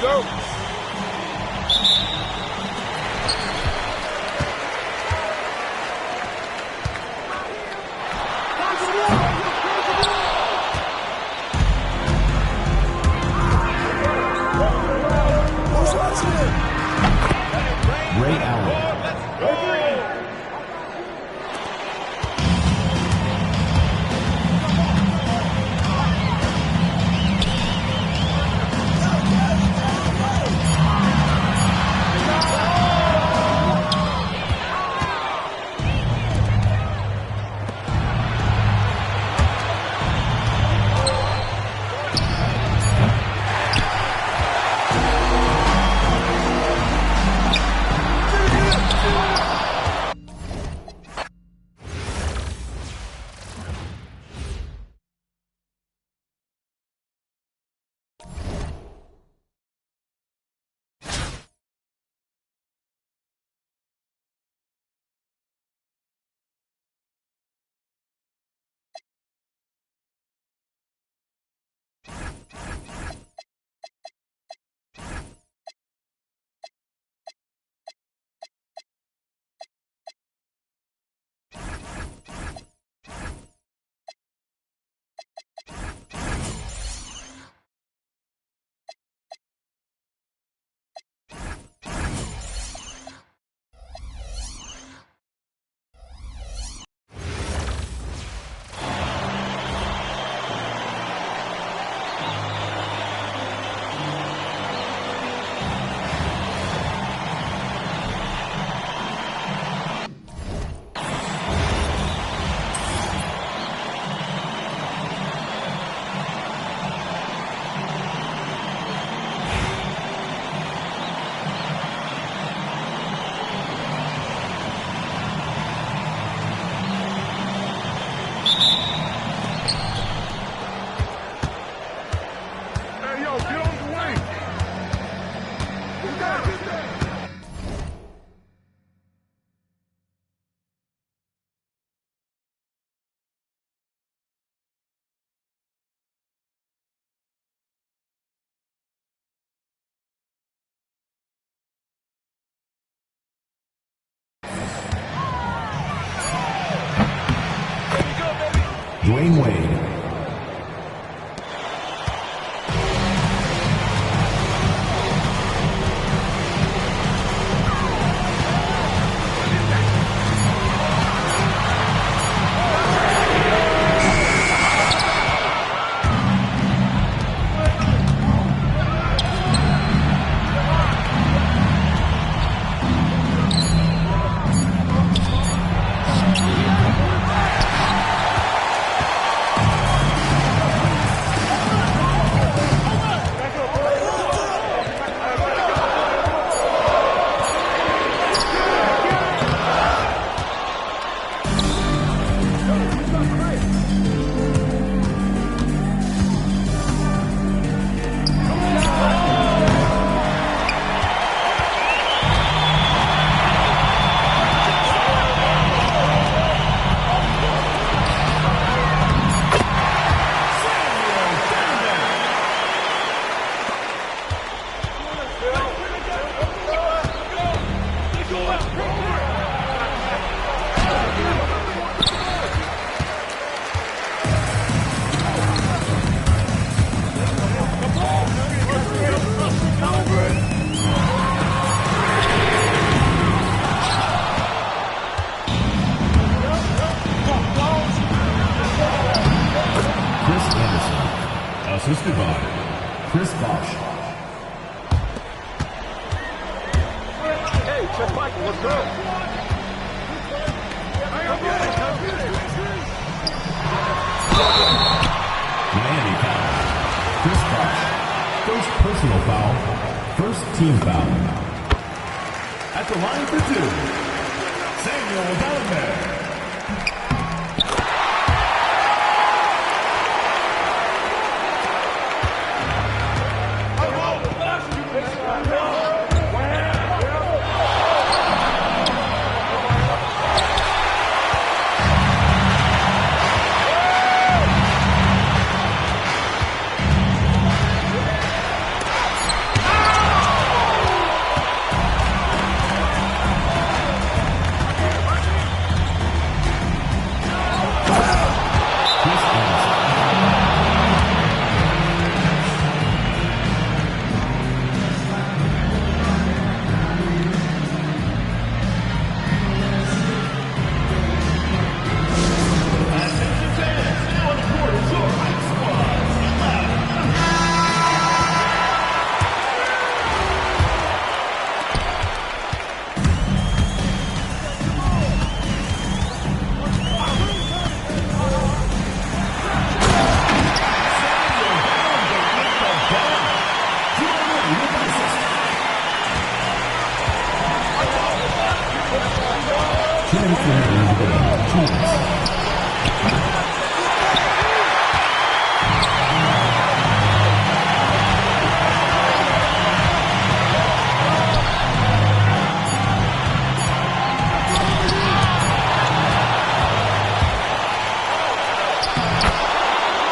go. Ray Allen. Dwayne Wade. Assisted by Chris Bosch. Hey, check Michael, let's go. Miami foul. Chris Bosch. First personal foul. First team foul. At the line for two, Samuel Dawg.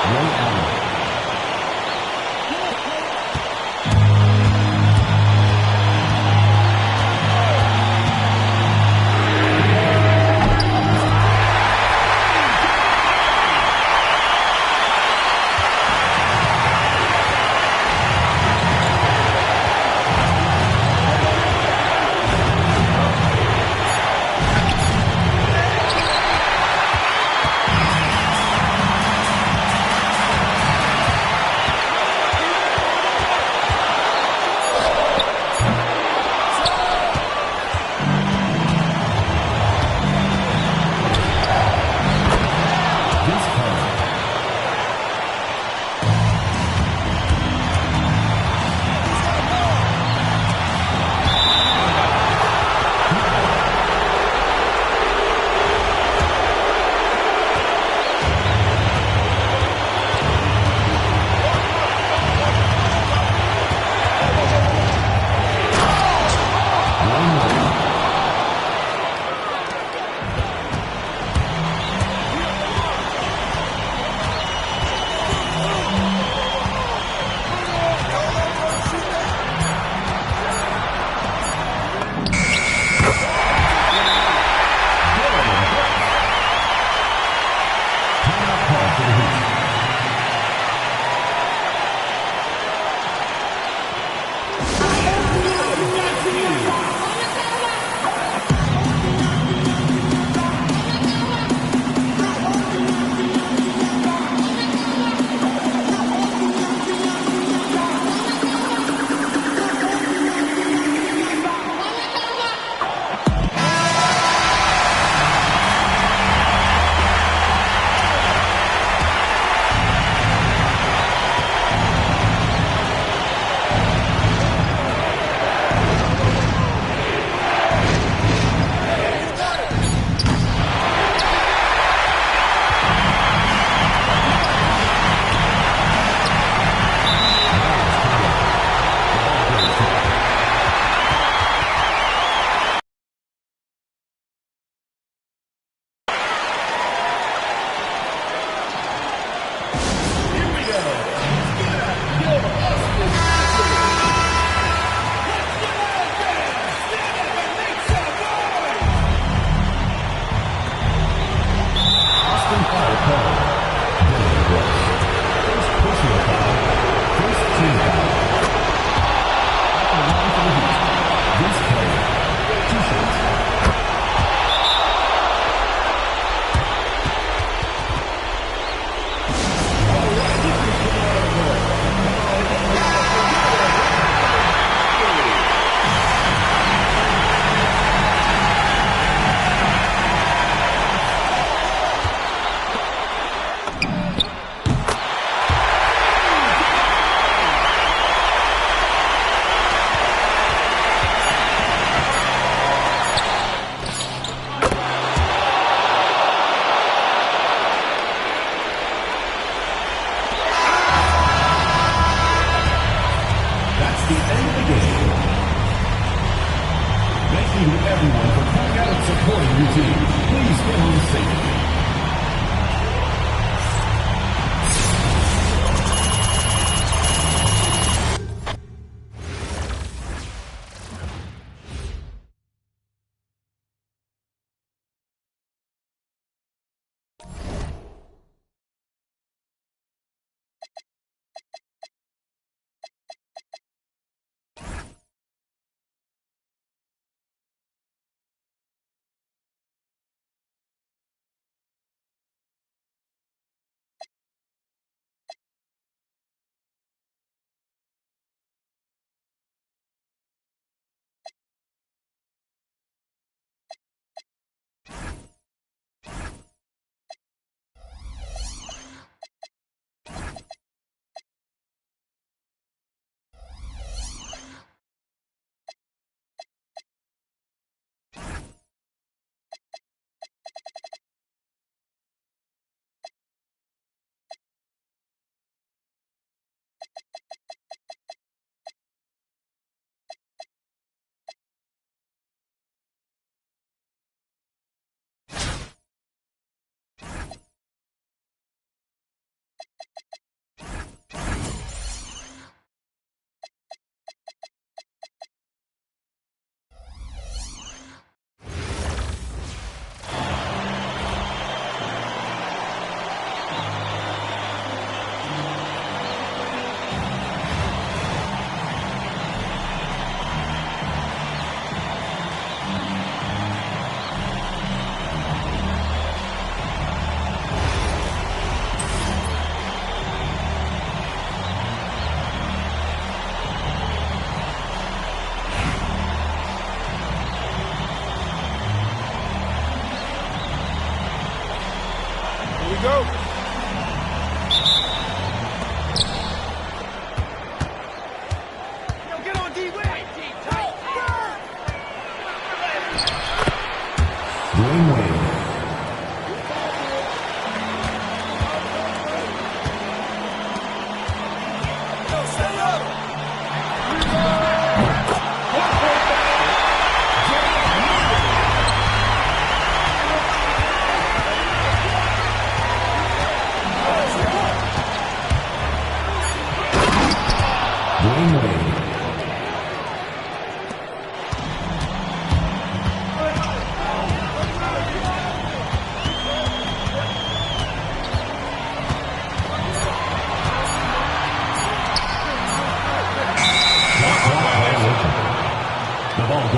Ray Allen. Thank you everyone for coming out and supporting your team. Please get home safely. The ball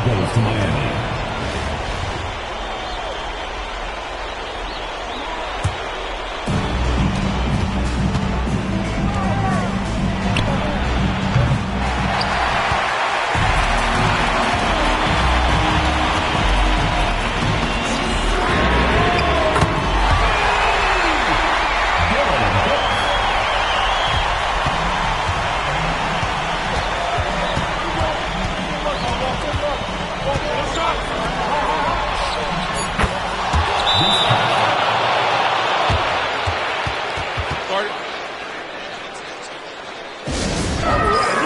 goes to Miami.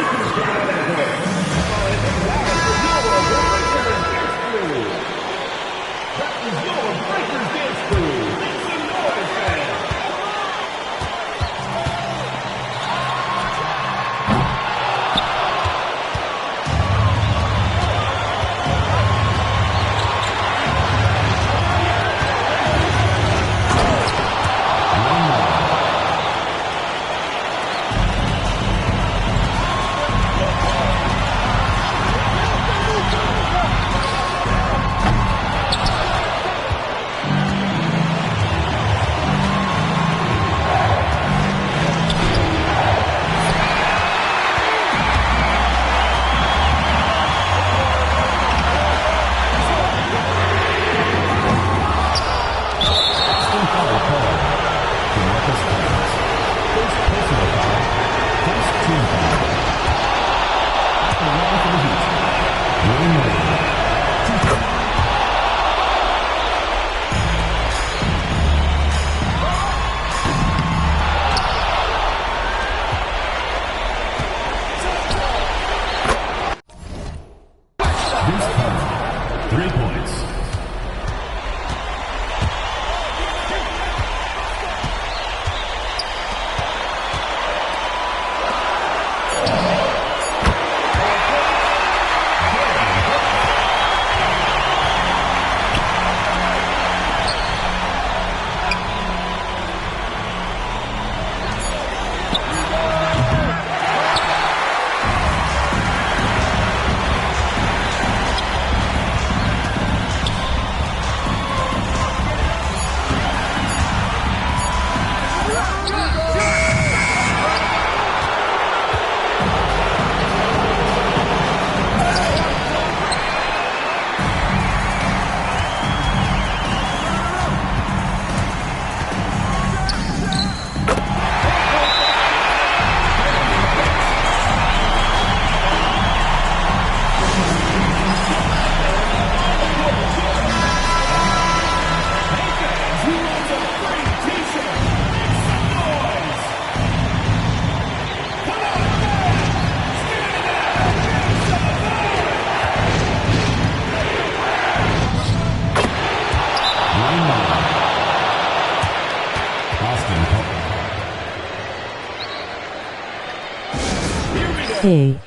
Hey.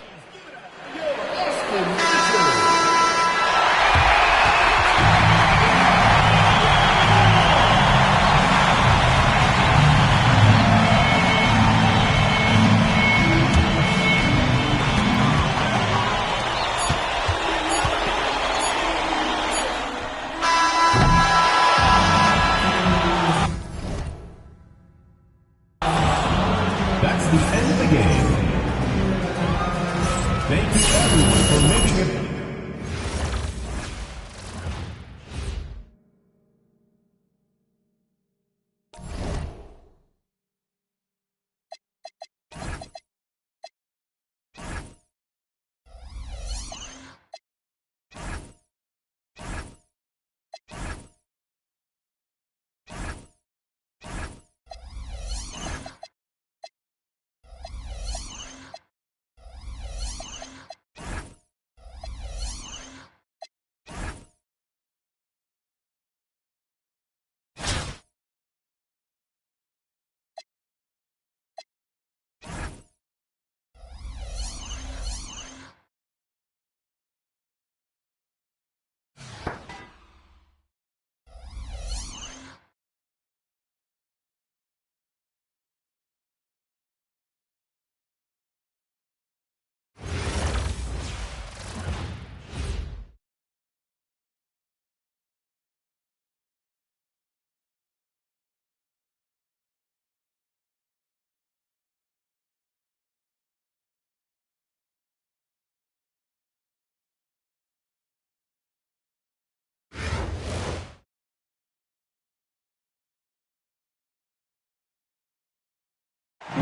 That's the end of the game. Thank you everyone for making it.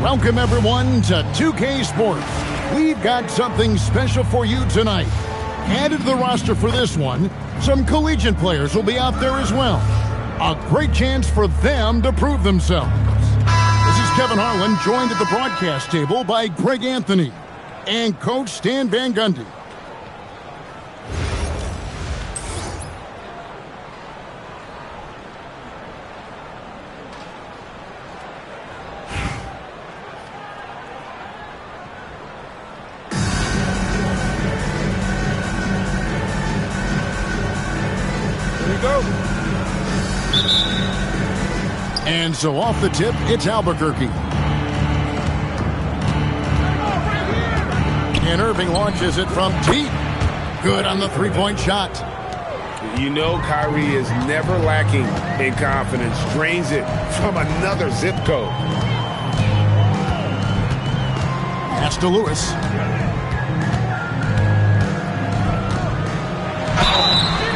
Welcome, everyone, to 2K Sports. We've got something special for you tonight. Added to the roster for this one, some collegiate players will be out there as well. A great chance for them to prove themselves. This is Kevin Harlan, joined at the broadcast table by Greg Anthony and Coach Stan Van Gundy. And so off the tip, it's Albuquerque. And Irving launches it from deep. Good on the three-point shot. You know Kyrie is never lacking in confidence. Drains it from another zip code. Pass to Lewis.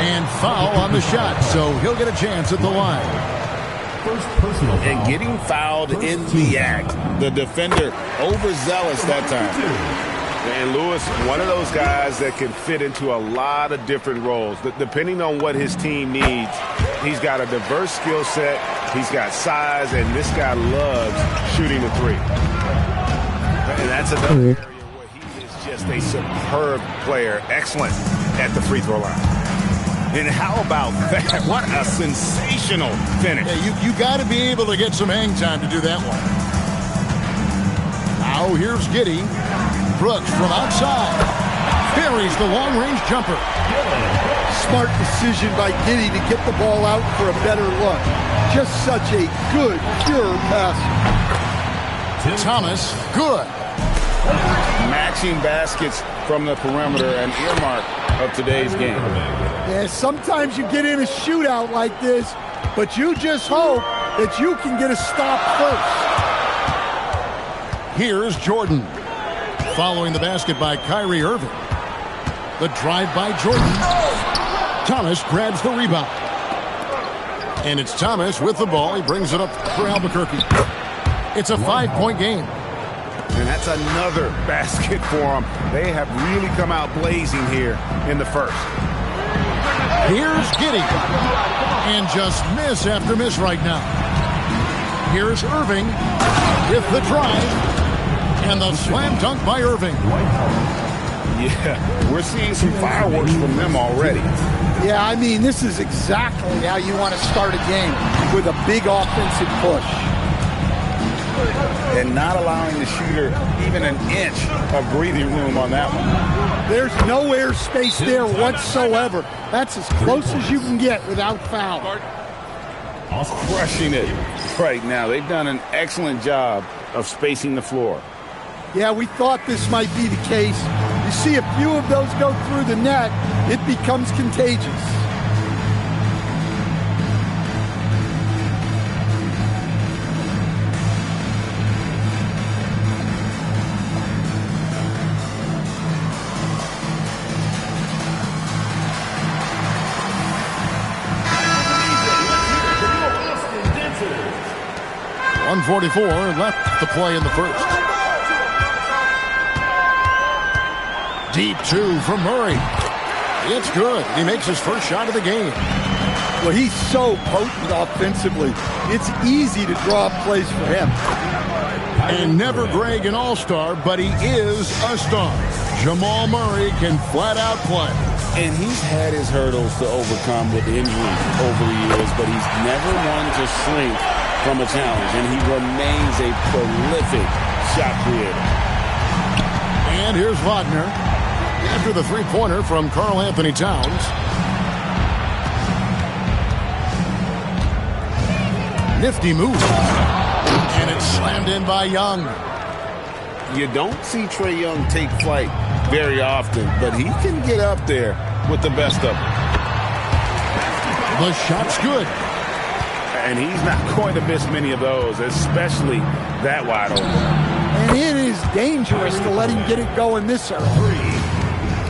And foul on the shot, so he'll get a chance at the line. First personal foul. And getting fouled in the act. The defender overzealous that time. And Lewis, one of those guys that can fit into a lot of different roles. Depending on what his team needs, he's got a diverse skill set. He's got size, and this guy loves shooting the three. And that's another area where he is just a superb player. Excellent at the free throw line. And how about that? What a sensational finish. Yeah, you got to be able to get some hang time to do that one. Now here's Giddey. Brooks from outside. Buries the long-range jumper. Smart decision by Giddey to get the ball out for a better look. Just such a good, pure pass. Thomas, good. Matching baskets from the perimeter, an earmark of today's game. Yeah, sometimes you get in a shootout like this, but you just hope that you can get a stop first. Here's Jordan. Following the basket by Kyrie Irving. The drive by Jordan. Thomas grabs the rebound. And it's Thomas with the ball. He brings it up for Albuquerque. It's a 5-point game. And that's another basket for them. They have really come out blazing here in the first. Here's Giddey. And just miss after miss right now. Here's Irving with the drive. And the slam dunk by Irving. Yeah, we're seeing some fireworks from them already. Yeah, I mean, this is exactly how you want to start a game, with a big offensive push. and not allowing the shooter even an inch of breathing room on that one. There's no air space there whatsoever. That's as close as you can get without foul. Crushing it right now. They've done an excellent job of spacing the floor. Yeah, we thought this might be the case. You see a few of those go through the net, it becomes contagious. .144 left to play in the first. Deep two from Murray. It's good. He makes his first shot of the game. Well, he's so potent offensively. It's easy to draw up plays for him. And never Greg an all-star, but he is a star. Jamal Murray can flat out play. And he's had his hurdles to overcome with injuries over the years, but he's never one to shrink from a challenge, and he remains a prolific shot creator. And here's Wagner after the three-pointer from Karl Anthony Towns. Nifty move. And it's slammed in by Young. You don't see Trae Young take flight very often, but he can get up there with the best of them. The shot's good. And he's not going to miss many of those, especially that wide open. And it is dangerous to let him get it going this early.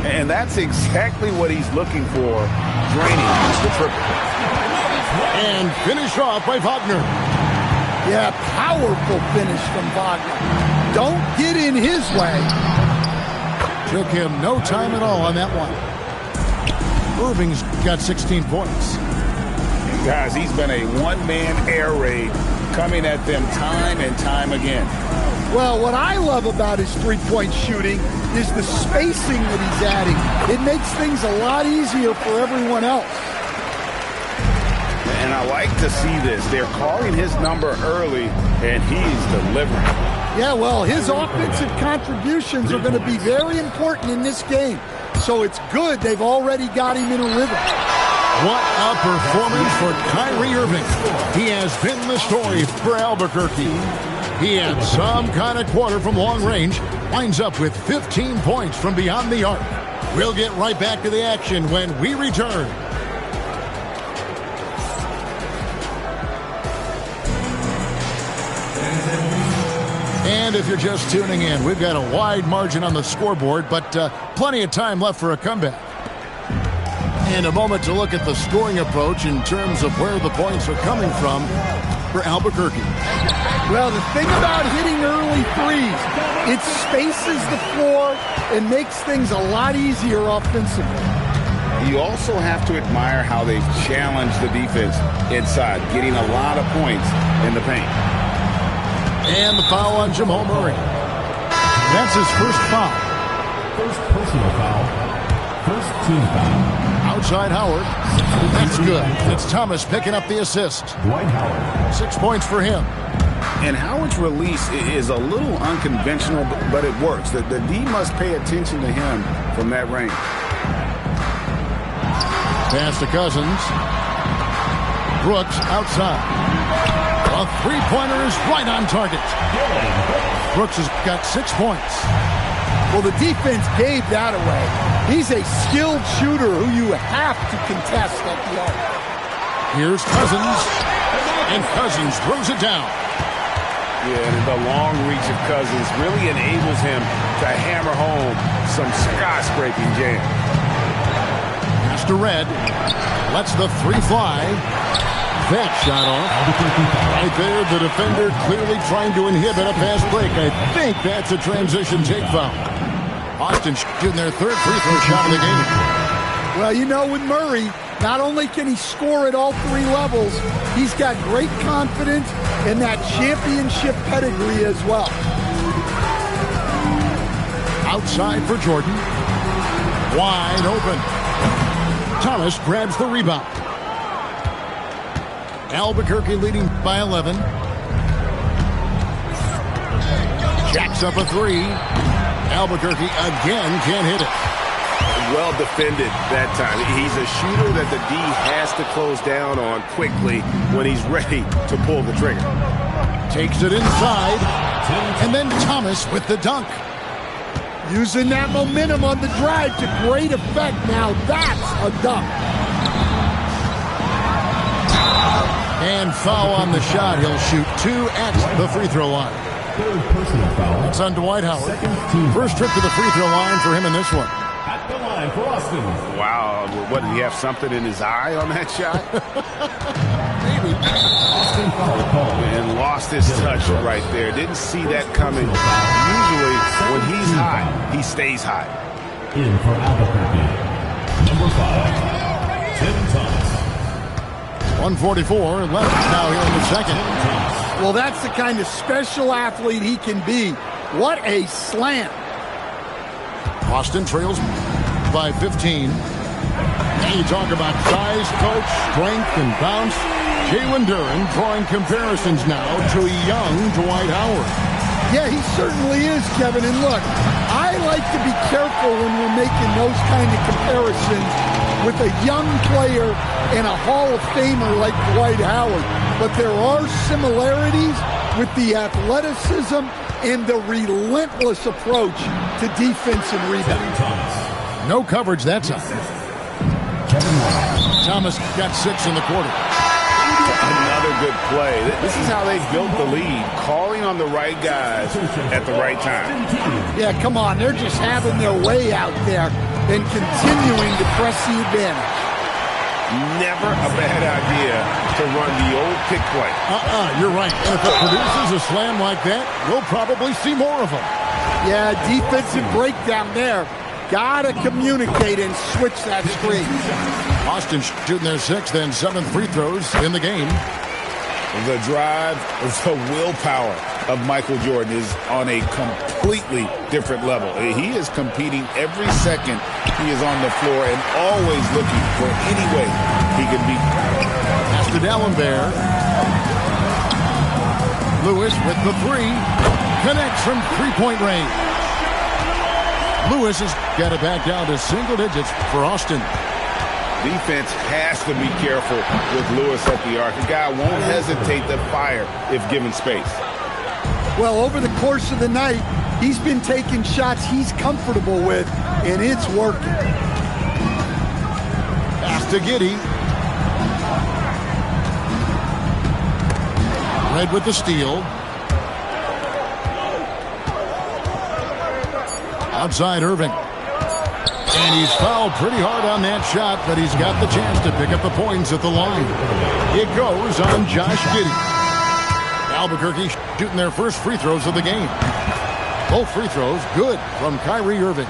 And that's exactly what he's looking for, draining the triple. And finished off by Wagner. Yeah, powerful finish from Wagner. Don't get in his way. Took him no time at all on that one. Irving's got 16 points. Guys, he's been a one-man air raid coming at them time and time again. Well, what I love about his three-point shooting is the spacing that he's adding. It makes things a lot easier for everyone else. And I like to see this. They're calling his number early, and he's delivering. Yeah, well, his offensive contributions are going to be very important in this game. So it's good they've already got him in a rhythm. What a performance for Kyrie Irving. He has been the story for Albuquerque. He had some kind of quarter from long range, winds up with 15 points from beyond the arc. We'll get right back to the action when we return. And if you're just tuning in, we've got a wide margin on the scoreboard, but plenty of time left for a comeback. And a moment to look at the scoring approach in terms of where the points are coming from for Albuquerque. Well, the thing about hitting early threes, it spaces the floor and makes things a lot easier offensively. You also have to admire how they've challenged the defense inside, getting a lot of points in the paint. And the foul on Jamal Murray. That's his first foul. First personal foul. First team foul. Outside Howard. That's good. It's Thomas picking up the assist. Dwight Howard. 6 points for him. And Howard's release is a little unconventional, but it works. The D must pay attention to him from that range. Pass to Cousins. Brooks outside. A three-pointer is right on target. Brooks has got 6 points. Well, the defense gave that away. He's a skilled shooter who you have to contest at the arc. Here's Cousins. And Cousins throws it down. Yeah, and the long reach of Cousins really enables him to hammer home some sky-scraping jam. Pass to Red. Lets the three fly. That shot off. Right there, the defender clearly trying to inhibit a fast break. I think that's a transition take foul. Austin shooting their third free throw shot of the game. Well, you know, with Murray, not only can he score at all three levels, he's got great confidence and that championship pedigree as well. Outside for Jordan. Wide open. Thomas grabs the rebound. Albuquerque leading by 11. Jacks up a three. Albuquerque again can't hit it. Well defended that time. He's a shooter that the D has to close down on quickly when he's ready to pull the trigger. Takes it inside. And then Thomas with the dunk. Using that momentum on the drive to great effect. Now that's a dunk. And foul on the shot. He'll shoot 2 at the free throw line. Third personal foul. It's on Dwight Howard. Second team. First trip to the free throw line for him in this one. At the line for Austin. Wow, what, did he have something in his eye on that shot? Maybe. Austin foul call. And lost his touch right there. Didn't see that coming. Usually, when he's high, he stays high. In for Albuquerque. Number 5, Tim Thomas. 1:44 left now here in the second. Well, that's the kind of special athlete he can be. What a slam. Austin trails by 15. And you talk about size, coach, strength, and bounce. Jalen Duren drawing comparisons now to young Dwight Howard. Yeah, he certainly is, Kevin. And look, I like to be careful when we're making those kind of comparisons with a young player and a Hall of Famer like Dwight Howard. But there are similarities with the athleticism and the relentless approach to defense and rebound. No coverage that time. Thomas got 6 in the quarter. Another good play. This is how they built the lead, calling on the right guys at the right time. Yeah, come on. They're just having their way out there and continuing to press the advantage. Never a bad idea to run the old pick play. You're right. And if it produces a slam like that, we'll probably see more of them. Yeah, defensive breakdown there. Gotta communicate and switch that screen. Austin shooting their 6th and 7th free throws in the game. The drive, the willpower of Michael Jordan is on a completely different level. He is competing every second he is on the floor and always looking for any way he can beat. Pass to D'Alembert. Lewis with the 3. Connects from three-point range. Lewis has got it back down to single digits for Austin. Defense has to be careful with Lewis at the arc. The guy won't hesitate to fire if given space. Well, over the course of the night, he's been taking shots he's comfortable with, and it's working. Pass to Giddey. Red with the steal. Outside Irving. And he's fouled pretty hard on that shot, but he's got the chance to pick up the points at the line. It goes on Josh Giddey. Albuquerque shooting their first free throws of the game. Both free throws good from Kyrie Irving.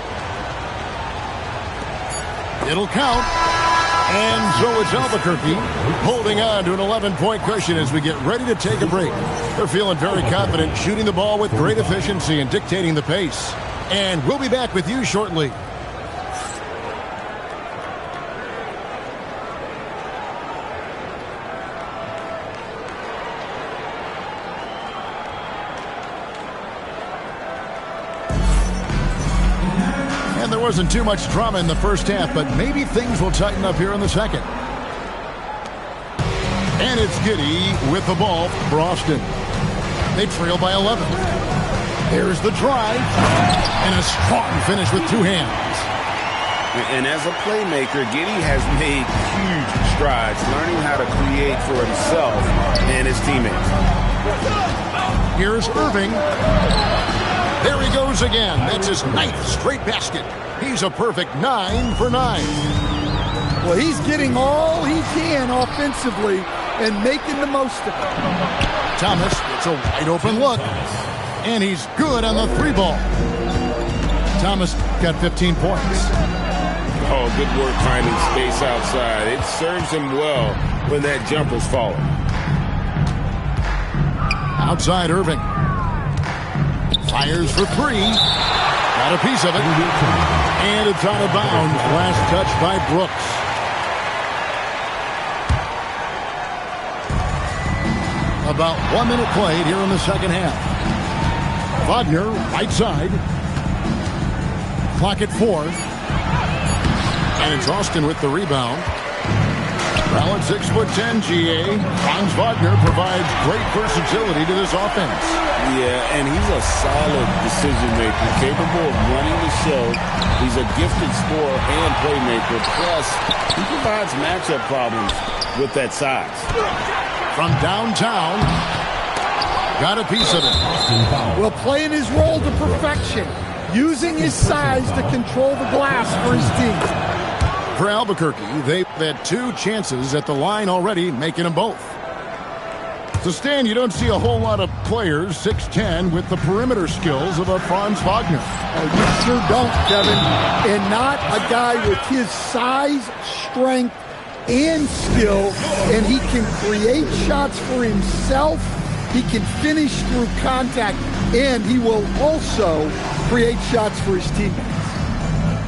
It'll count. And so it's Albuquerque holding on to an 11-point cushion as we get ready to take a break. They're feeling very confident, shooting the ball with great efficiency and dictating the pace. And we'll be back with you shortly. And there wasn't too much drama in the first half, but maybe things will tighten up here in the second. And it's Giddey with the ball for Austin. They trail by 11. Here's the drive, and a strong finish with 2 hands. And as a playmaker, Giddey has made huge strides, learning how to create for himself and his teammates. Here's Irving. There he goes again. That's his 9th straight basket. He's a perfect 9 for 9. Well, he's getting all he can offensively and making the most of it. Thomas gets a wide open look. And he's good on the 3 ball. Thomas got 15 points. Oh, good work finding space outside. It serves him well when that jumper's falling. Outside Irving. Fires for 3. Got a piece of it. And it's out of bounds. Last touch by Brooks. About 1 minute played here in the second half. Wagner, right side. Clock at 4. And it's Austin with the rebound. Well, at 6'10", GA, Franz Wagner provides great versatility to this offense. Yeah, and he's a solid decision maker, capable of running the show. He's a gifted scorer and playmaker. Plus, he provides matchup problems with that size. From downtown, got a piece of it. Well, playing his role to perfection, using his size to control the glass for his team. For Albuquerque, they've had 2 chances at the line already, making them both. So, Stan, you don't see a whole lot of players, 6'10", with the perimeter skills of a Franz Wagner. Oh, you sure don't, Kevin. And not a guy with his size, strength, and skill. And he can create shots for himself. He can finish through contact. And he will also create shots for his teammates.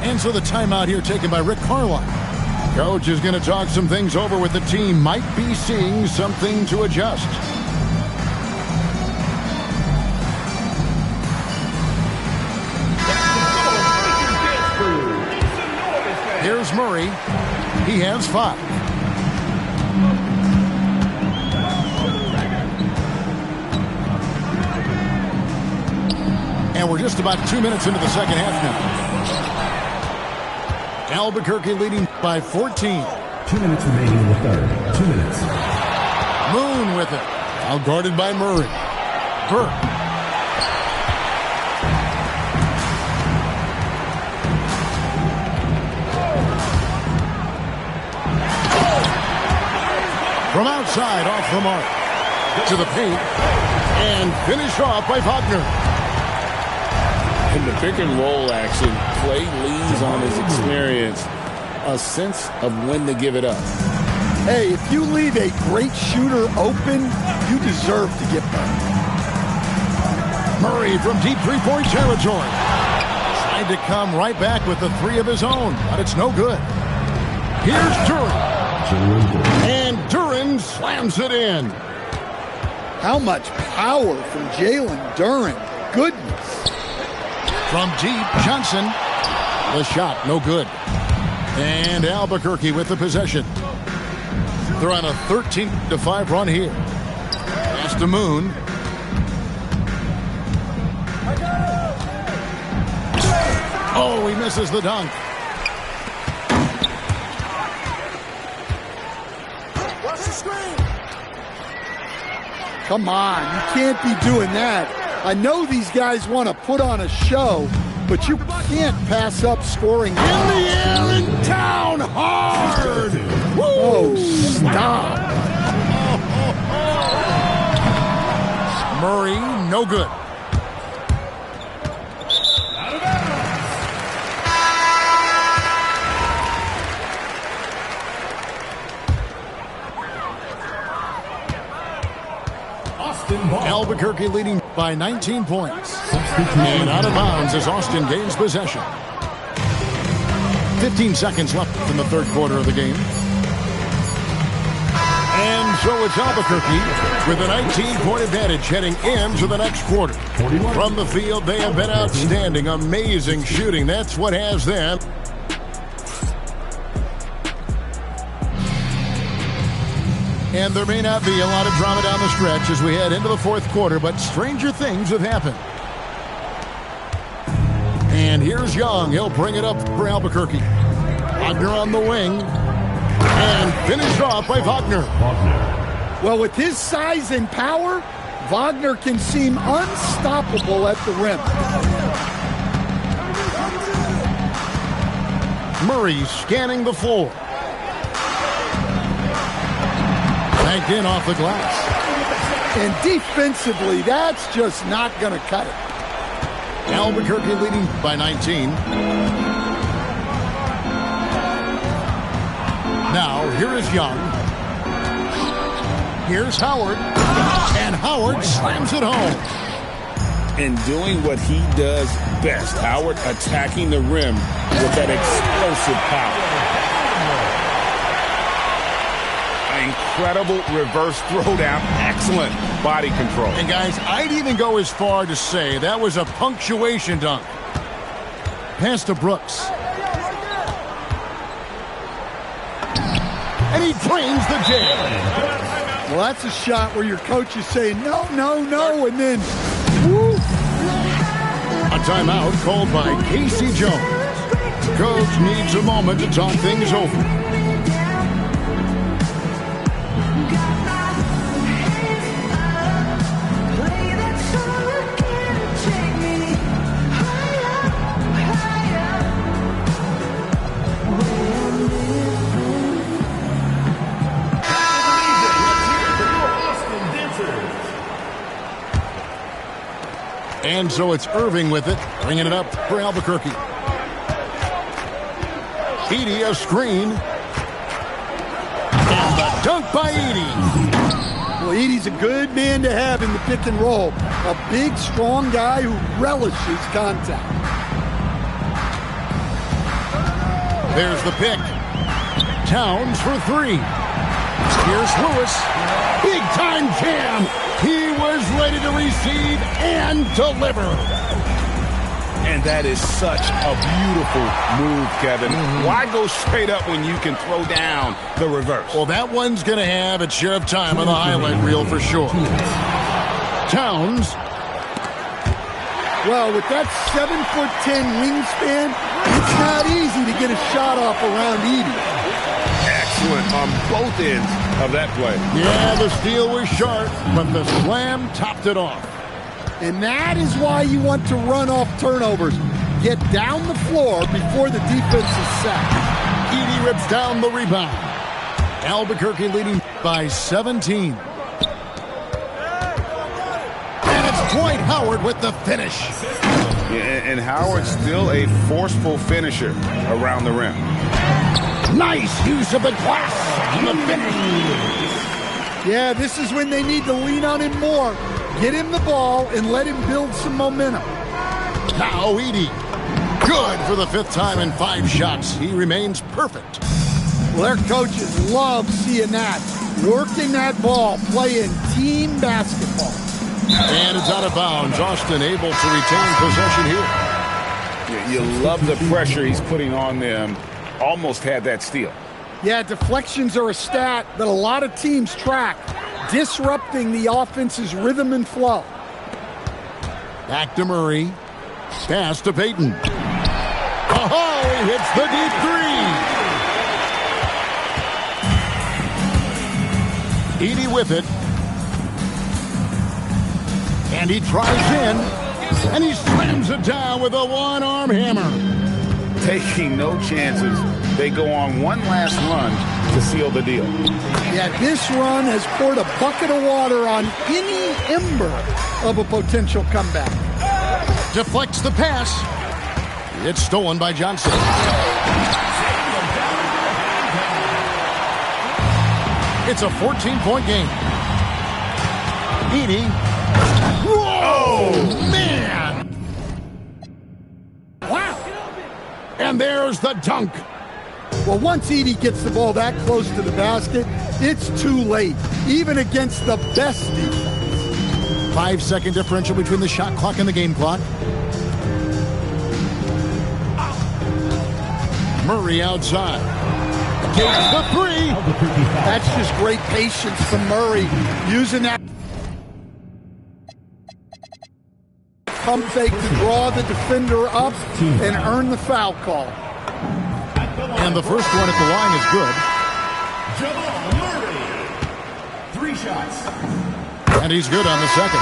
And so the timeout here taken by Rick Carlisle. Coach is going to talk some things over with the team. Might be seeing something to adjust. Here's Murray. He has 5. And we're just about 2 minutes into the second half now. Albuquerque leading by 14. 2 minutes remaining in the third. 2 minutes. Moon with it. Now guarded by Murray. Burke. From outside, off the mark. To the paint. And finished off by Wagner. In the pick and roll action, Clay leans on his experience, a sense of when to give it up. Hey, if you leave a great shooter open, you deserve to get better. Murray from deep three-point territory. Tried to come right back with the 3 of his own, but it's no good. Here's Duren. And Duren slams it in. How much power from Jalen Duren. Goodness. From deep, Johnson. The shot, no good. And Albuquerque with the possession. They're on a 13-5 run here. Pass to Moon. Oh, he misses the dunk. Watch the screen. Come on, you can't be doing that. I know these guys want to put on a show, but you can't pass up scoring. In the air, in town, hard! Woo! Oh, stop. Murray, no good. Albuquerque leading by 19 points. And out of bounds as Austin gains possession. 15 seconds left in the third quarter of the game. And so it's Albuquerque with a 19-point advantage heading into the next quarter. From the field, they have been outstanding. Amazing shooting. That's what has them. And there may not be a lot of drama down the stretch as we head into the fourth quarter, but stranger things have happened. And here's Young. He'll bring it up for Albuquerque. Wagner on the wing. And finished off by Wagner. Well, with his size and power, Wagner can seem unstoppable at the rim. Murray scanning the floor. Banked in off the glass. And defensively, that's just not going to cut it. Albuquerque leading by 19. Now, here is Young. Here's Howard. And Howard slams it home. And doing what he does best, Howard attacking the rim with that explosive power. Incredible reverse throwdown. Excellent body control. And guys, I'd even go as far to say that was a punctuation dunk. Pass to Brooks. And he drains the jam. Well, that's a shot where your coach is saying, no, no, no, and then, woo. A timeout called by Casey Jones. Coach needs a moment to talk things over. And so it's Irving with it, bringing it up for Albuquerque. Edey, a screen. And the dunk by Edey. Well, Edey's a good man to have in the pick and roll. A big, strong guy who relishes contact. There's the pick. Towns for three. Here's Lewis. Big time jam. He was ready to receive and deliver. And that is such a beautiful move, Kevin. Why go straight up when you can throw down the reverse? Well, that one's going to have its share of time on the highlight reel for sure. Towns. Well, with that 7'10" wingspan, it's not easy to get a shot off around Edey. Excellent on both ends of that play. Yeah, the steal was sharp, but the slam topped it off. And that is why you want to run off turnovers. Get down the floor before the defense is sacked. Edey rips down the rebound. Albuquerque leading by 17. And it's Dwight Howard with the finish. Yeah, and Howard's still a forceful finisher around the rim. Nice use of the glass on the finish. Yeah, this is when they need to lean on him more. Get him the ball and let him build some momentum. Now Edey. Good for the fifth time in 5 shots. He remains perfect. Well, their coaches love seeing that. Working that ball, playing team basketball. And it's out of bounds. Austin able to retain possession here. Yeah, you love the pressure he's putting on them. Almost had that steal. Yeah, deflections are a stat that a lot of teams track, disrupting the offense's rhythm and flow. Back to Murray. Pass to Payton. Oh, he hits the deep three. Edey with it. And he tries in. And he slams it down with a one-arm hammer. Taking no chances. They go on one last run to seal the deal. Yeah, this run has poured a bucket of water on any ember of a potential comeback. Deflects the pass. It's stolen by Johnson. It's a 14-point game. Edey. Whoa, man! Wow! And there's the dunk. Well, once Edey gets the ball that close to the basket, it's too late, even against the best defense. 5-second differential between the shot clock and the game clock. Murray outside. Takes the three. That's just great patience from Murray, using that pump fake to draw the defender up and earn the foul call. And the first one at the line is good. Murray, 3 shots. And he's good on the second.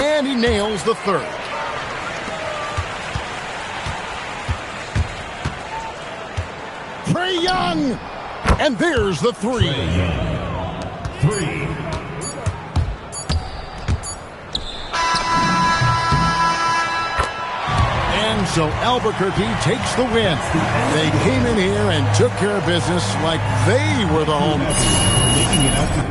And he nails the third. Trae Young. And there's the three. 3. And so Albuquerque takes the win. They came in here and took care of business like they were the home team. Making it up to